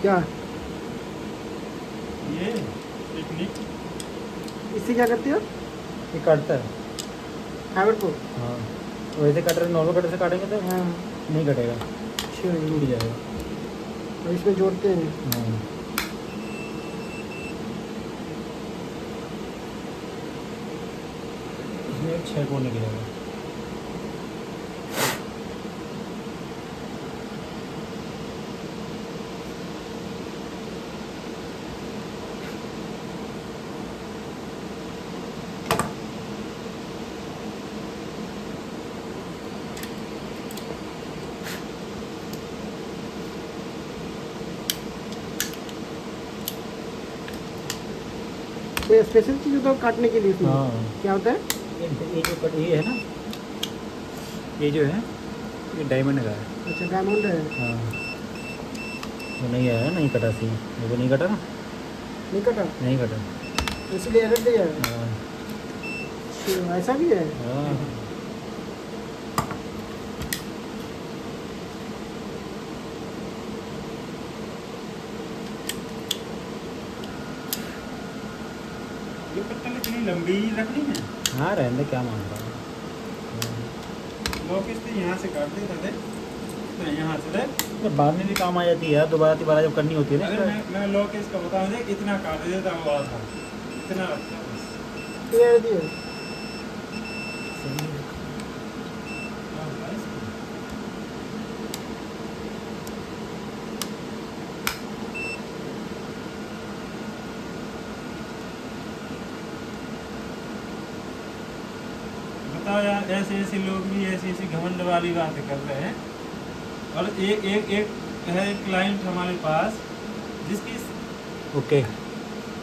क्या ये टेक्निक इससे क्या करते हो? ये काटता है। फाइबर को? हाँ, वैसे कटर नॉर्मल कटर से काटेंगे तो हाँ। नहीं कटेगा, अच्छा, टूट जाएगा। और इसमें जोड़ते हैं। हाँ, इसमें 6 कोण निकलेगा। कोई स्पेशल चीज़ होता है काटने के लिए इसमें? हाँ, क्या होता है? ये जो कट ये है ना, ये जो है ये डायमंड का है। अच्छा, डायमंड है। हाँ, वो नहीं आया, नहीं कटा सी, वो नहीं कटा ना, नहीं कटा, नहीं कटा। इसलिए एरर दिया है। हाँ, अच्छा, ऐसा भी है। हाँ, ये पत्तल इतनी लंबी रखनी है। हाँ, रहने क्या मान रहा है। लोग इससे यहाँ से काटते रहते तो यहाँ से देख। तो बाद में भी काम आ जाती है यार, दोबारा जब करनी होती है ना अरे इसका। मैं लोग इसका बताऊँ देख, इतना काट देता हुआ था, इतना रखता है बस। ये एरर दिया है। हाँ, बस। बताओ यार, ऐसे ऐसे लोग भी ऐसी ऐसी घमंड वाली बातें कर रहे हैं। और एक है क्लाइंट हमारे पास जिसकी ओके,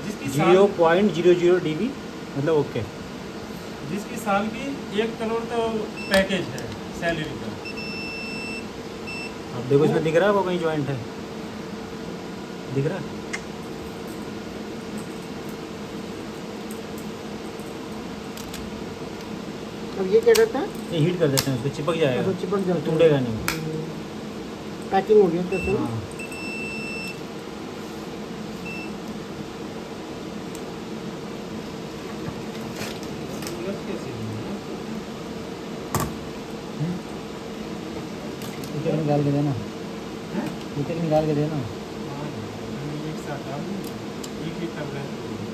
जिसकी साल 0.00 dB मतलब ओके। जिसकी साल की 1 करोड़ तो पैकेज है सैलरी का। अब देखो इसमें दिख रहा है वो कहीं जॉइंट है, दिख रहा है। अब ये क्या करता है? ये हीट कर देते हैं, उसको चिपक जाएगा, तो चिपक जाता है। टूटेगा नहीं। पैकिंग हो गया तो फिर हाँ, नीचे निकाल के देना, नीचे निकाल के देना। एक साथ डाल दूँ, एक ही तब रहते